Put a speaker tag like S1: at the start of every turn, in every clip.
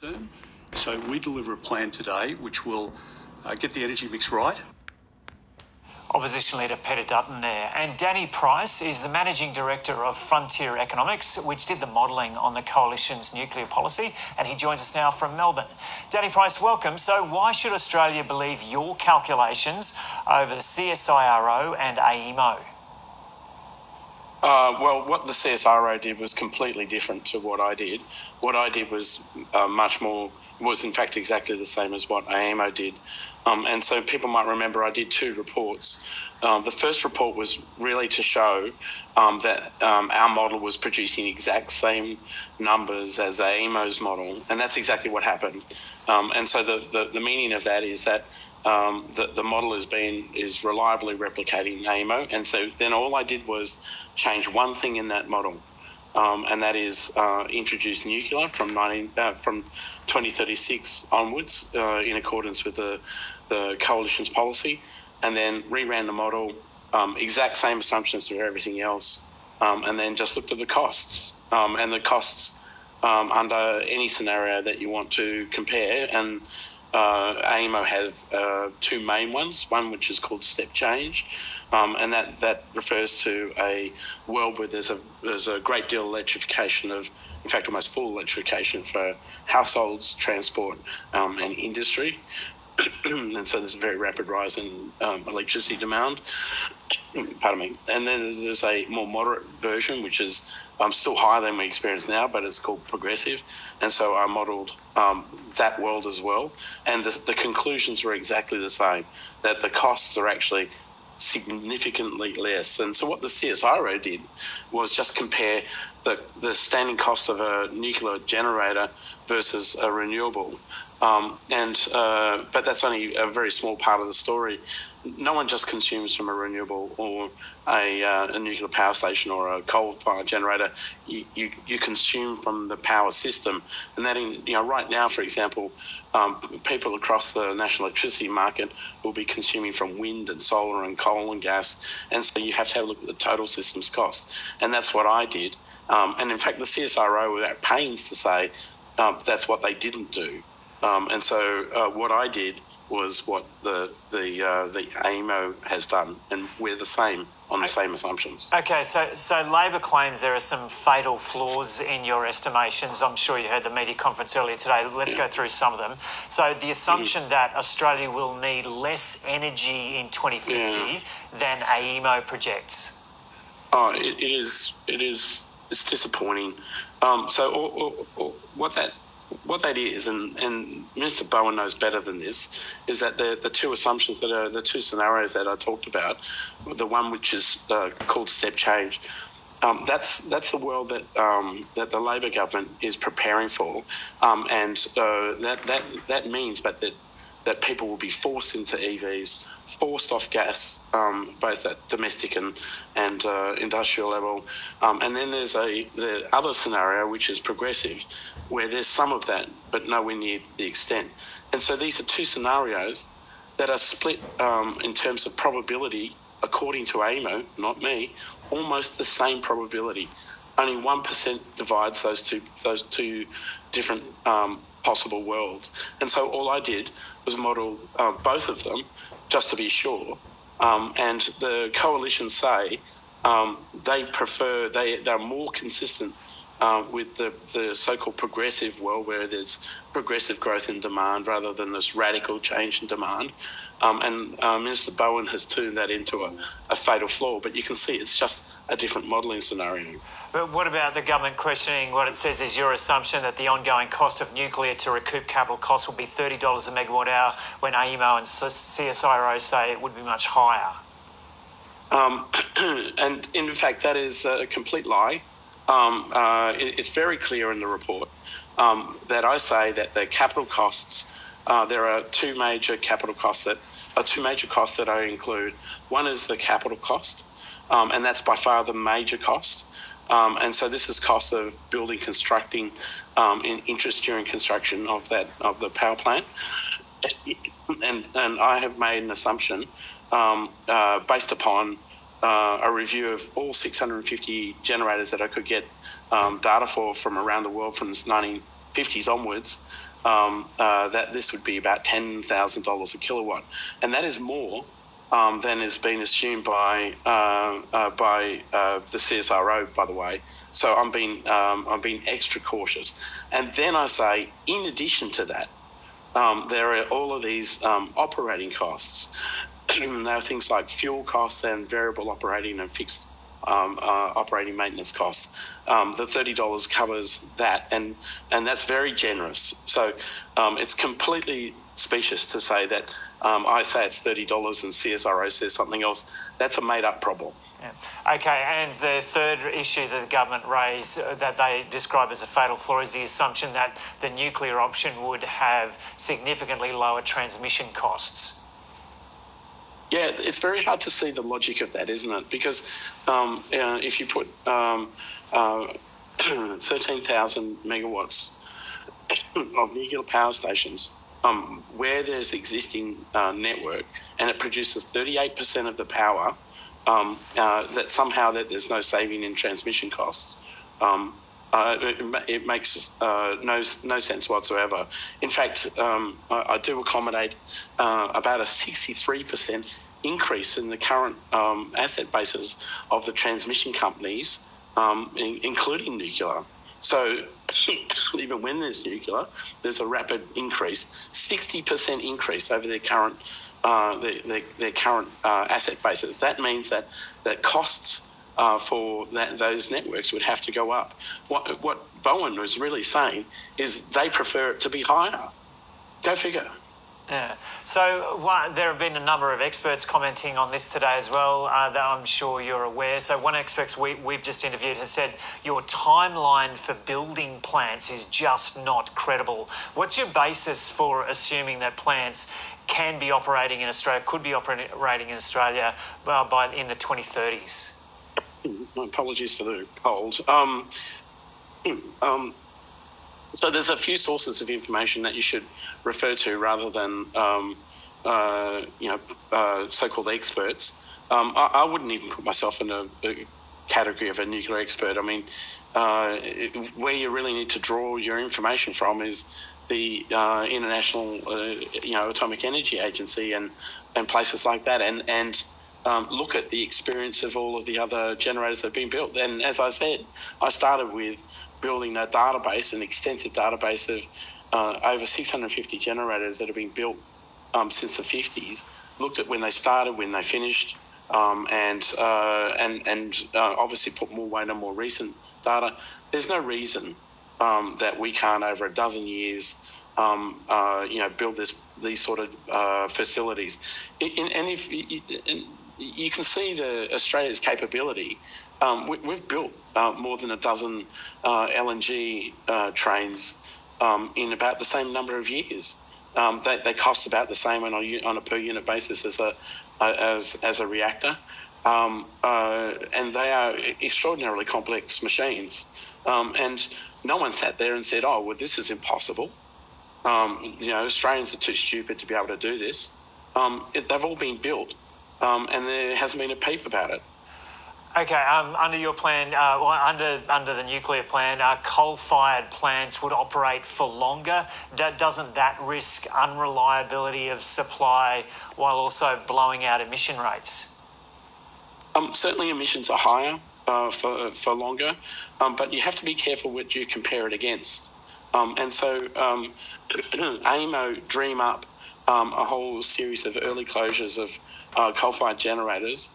S1: term. So we deliver a plan today which will get the energy mix right.
S2: Opposition leader Peter Dutton there. And Danny Price is the Managing Director of Frontier Economics, which did the modelling on the Coalition's nuclear policy, and he joins us now from Melbourne. Danny Price, welcome. So why should Australia believe your calculations over the CSIRO and AEMO?
S3: Well, what the CSIRO did was completely different to what I did. What I did was was in fact exactly the same as what AEMO did. And so people might remember I did two reports. The first report was really to show that our model was producing exact same numbers as AEMO's model, and that's exactly what happened. And so the meaning of that is that the model is reliably replicating AEMO, and so then all I did was change one thing in that model, and that is introduce nuclear from 2036 onwards in accordance with the Coalition's policy, and then reran the model, exact same assumptions for everything else, and then just looked at the costs, and the costs under any scenario that you want to compare. And AEMO have two main ones, one which is called step change, and that refers to a world where there's a great deal of electrification in fact almost full electrification for households, transport and industry. And so there's a very rapid rise in electricity demand. Pardon me. And then there's a more moderate version, which is still higher than we experience now, but it's called progressive. And so I modelled that world as well. And the conclusions were exactly the same, that the costs are actually significantly less. And so what the CSIRO did was just compare the standing cost of a nuclear generator versus a renewable. But that's only a very small part of the story. No one just consumes from a renewable or a nuclear power station or a coal-fired generator. You consume from the power system, and that right now, for example, people across the national electricity market will be consuming from wind and solar and coal and gas, and so you have to have a look at the total system's cost, and that's what I did. And in fact, the CSIRO were at pains to say that's what they didn't do. And so what I did was what the AEMO has done, and we're the same on the same assumptions.
S2: Okay, so Labor claims there are some fatal flaws in your estimations. I'm sure you heard the media conference earlier today. Let's go through some of them. So the assumption that Australia will need less energy in 2050 than AEMO projects.
S3: Oh, it's disappointing. So what that is, and Minister Bowen knows better than this, is that the two assumptions that are the two scenarios that I talked about, the one which is called step change, that's the world that the Labor government is preparing for, and that means that people will be forced into EVs, forced off gas, both at domestic and industrial level. And then there's the other scenario, which is progressive, where there's some of that, but nowhere near the extent. And so these are two scenarios that are split in terms of probability, according to AEMO, not me, almost the same probability. Only 1% divides those two different possible worlds. And so all I did was model both of them just to be sure. And the Coalition say they're more consistent with the so-called progressive world, where there's progressive growth in demand rather than this radical change in demand. And Minister Bowen has turned that into a fatal flaw, but you can see it's just a different modelling scenario.
S2: But what about the government questioning what it says is your assumption that the ongoing cost of nuclear to recoup capital costs will be $30 a megawatt hour, when AEMO and CSIRO say it would be much higher?
S3: And in fact, that is a complete lie. It's very clear in the report that I say that the capital costs, there are two major costs that I include. One is the capital cost, and that's by far the major cost. And so this is cost of building, constructing, in interest during construction of the power plant. And I have made an assumption based upon a review of all 650 generators that I could get data from around the world from 50s onwards, that this would be about $10,000 a kilowatt, and that is more than has been assumed by the CSRO, by the way. So I'm being extra cautious, and then I say, in addition to that, there are all of these operating costs. There are things like fuel costs and variable operating and fixed operating maintenance costs. The $30 covers that, and that's very generous. So it's completely specious to say that I say it's $30 and CSIRO says something else. That's a made-up problem.
S2: Yeah. Okay, and the third issue that the government raised that they describe as a fatal flaw is the assumption that the nuclear option would have significantly lower transmission costs.
S3: Yeah, it's very hard to see the logic of that, isn't it? Because if you put 13,000 megawatts of nuclear power stations where there's existing network and it produces 38% of the power, that somehow that there's no saving in transmission costs. It makes no sense whatsoever. In fact, I do accommodate about a 63% increase in the current asset bases of the transmission companies, including nuclear. So even when there's nuclear, there's a rapid increase, 60% increase over their current their current asset bases. That means that costs for those networks would have to go up. What Bowen was really saying is they prefer it to be higher. Go figure.
S2: Yeah. So there have been a number of experts commenting on this today as well, that I'm sure you're aware. So one expert we've just interviewed has said your timeline for building plants is just not credible. What's your basis for assuming that plants can be operating in Australia, could be operating in Australia in the 2030s?
S3: Apologies for the cold. So there's a few sources of information that you should refer to rather than so-called experts. I wouldn't even put myself in a category of a nuclear expert. I mean, where you really need to draw your information from is the International Atomic Energy Agency and places like that, and look at the experience of all of the other generators that have been built. And as I said, I started with building a database, an extensive database of over 650 generators that have been built since the 50s. Looked at when they started, when they finished, and obviously put more weight on more recent data. There's no reason that we can't, over a dozen years, build these sort of facilities. And you can see Australia's capability. We've built more than a dozen LNG trains in about the same number of years. They cost about the same on a per unit basis as a reactor, and they are extraordinarily complex machines. And no one sat there and said, "Oh, well, this is impossible." Australians are too stupid to be able to do this. They've all been built, and there hasn't been a peep about it.
S2: Okay, under your plan, under the nuclear plan, coal-fired plants would operate for longer. Doesn't that risk unreliability of supply while also blowing out emission rates?
S3: Certainly emissions are higher for longer, but you have to be careful what you compare it against. And so AEMO dream up a whole series of early closures of coal-fired generators.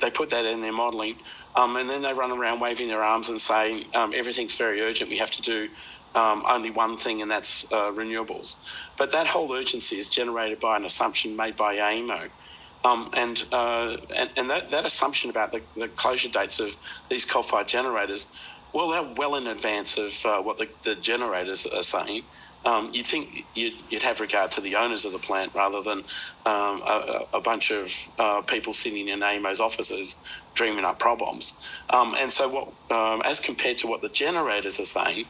S3: They put that in their modelling, and then they run around waving their arms and saying everything's very urgent. We have to do only one thing, and that's renewables. But that whole urgency is generated by an assumption made by AEMO, and that assumption about the closure dates of these coal-fired generators, well, they're well in advance of what the generators are saying. You'd think you'd have regard to the owners of the plant rather than a bunch of people sitting in AEMO's offices dreaming up problems. And so what, as compared to what the generators are saying,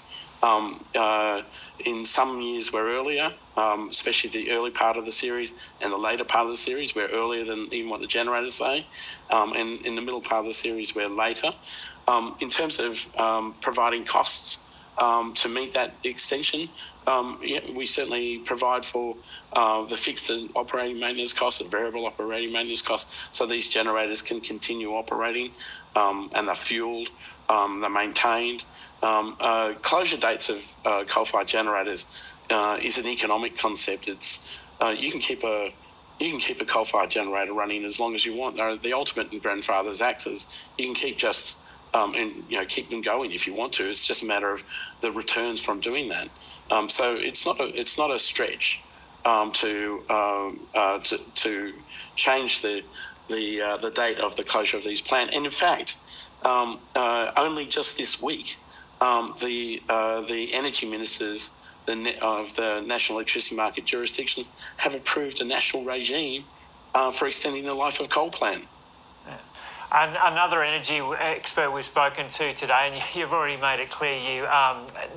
S3: in some years we're earlier, especially the early part of the series, and the later part of the series we're earlier than even what the generators say, and in the middle part of the series we're later. In terms of providing costs, to meet that extension. We certainly provide for the fixed and operating maintenance costs and variable operating maintenance costs, so these generators can continue operating, and they're fueled, they're maintained. Closure dates of coal-fired generators is an economic concept. It's you can keep a coal-fired generator running as long as you want. They're the ultimate in grandfather's axes. You can keep keep them going if you want to. It's just a matter of the returns from doing that. So it's not a stretch to change the date of the closure of these plants. And in fact, only just this week, the energy ministers of the national electricity market jurisdictions have approved a national regime for extending the life of coal plant.
S2: And another energy expert we've spoken to today, and you've already made it clear you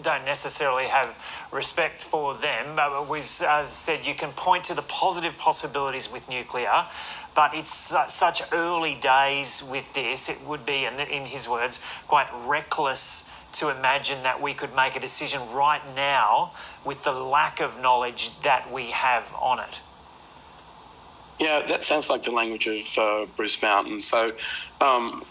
S2: don't necessarily have respect for them, but we've said you can point to the positive possibilities with nuclear, but it's such early days with this, it would be, and in his words, quite reckless to imagine that we could make a decision right now with the lack of knowledge that we have on it.
S3: Yeah, that sounds like the language of Bruce Mountain. So, what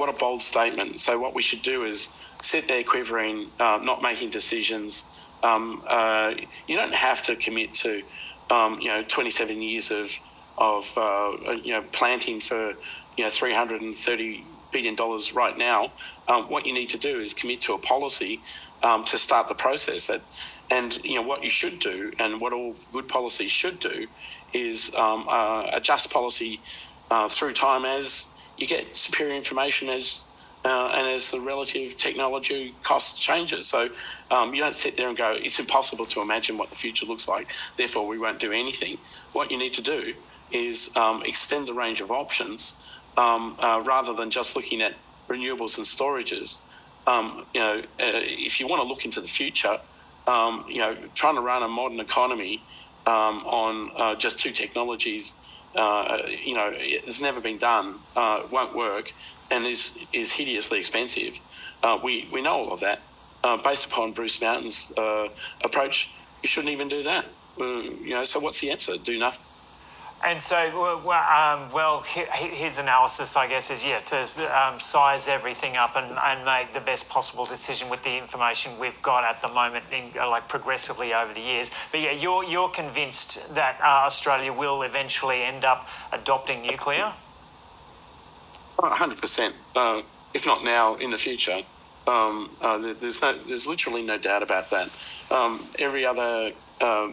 S3: a bold statement. So what we should do is sit there quivering, not making decisions. You don't have to commit to, 27 years of planting for, $330 billion right now. What you need to do is commit to a policy to start the process. And what you should do, and what all good policies should do, is adjust policy through time as you get superior information and as the relative technology cost changes. So you don't sit there and go, it's impossible to imagine what the future looks like, therefore we won't do anything. What you need to do is extend the range of options rather than just looking at renewables and storages. If you want to look into the future, trying to run a modern economy on just two technologies, it's never been done, won't work, and is hideously expensive. We know all of that. Based upon Bruce Mountain's approach, you shouldn't even do that. So what's the answer? Do nothing.
S2: And so, his analysis, I guess, is to size everything up and make the best possible decision with the information we've got at the moment, progressively over the years. But yeah, you're convinced that Australia will eventually end up adopting nuclear?
S3: 100%. If not now, in the future. There's literally no doubt about that. Every other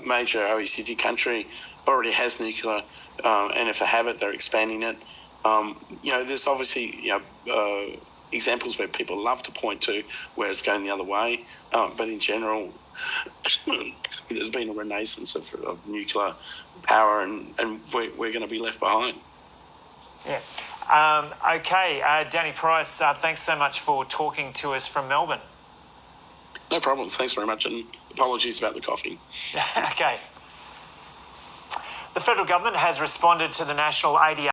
S3: major OECD country already has nuclear, and if they have it, they're expanding it. There's obviously examples where people love to point to where it's going the other way, but in general, there's been a renaissance of nuclear power, and we're going to be left behind.
S2: Yeah. Okay, Danny Price, thanks so much for talking to us from Melbourne.
S3: No problems. Thanks very much, and apologies about the coffee.
S2: Okay. The federal government has responded to the national ADR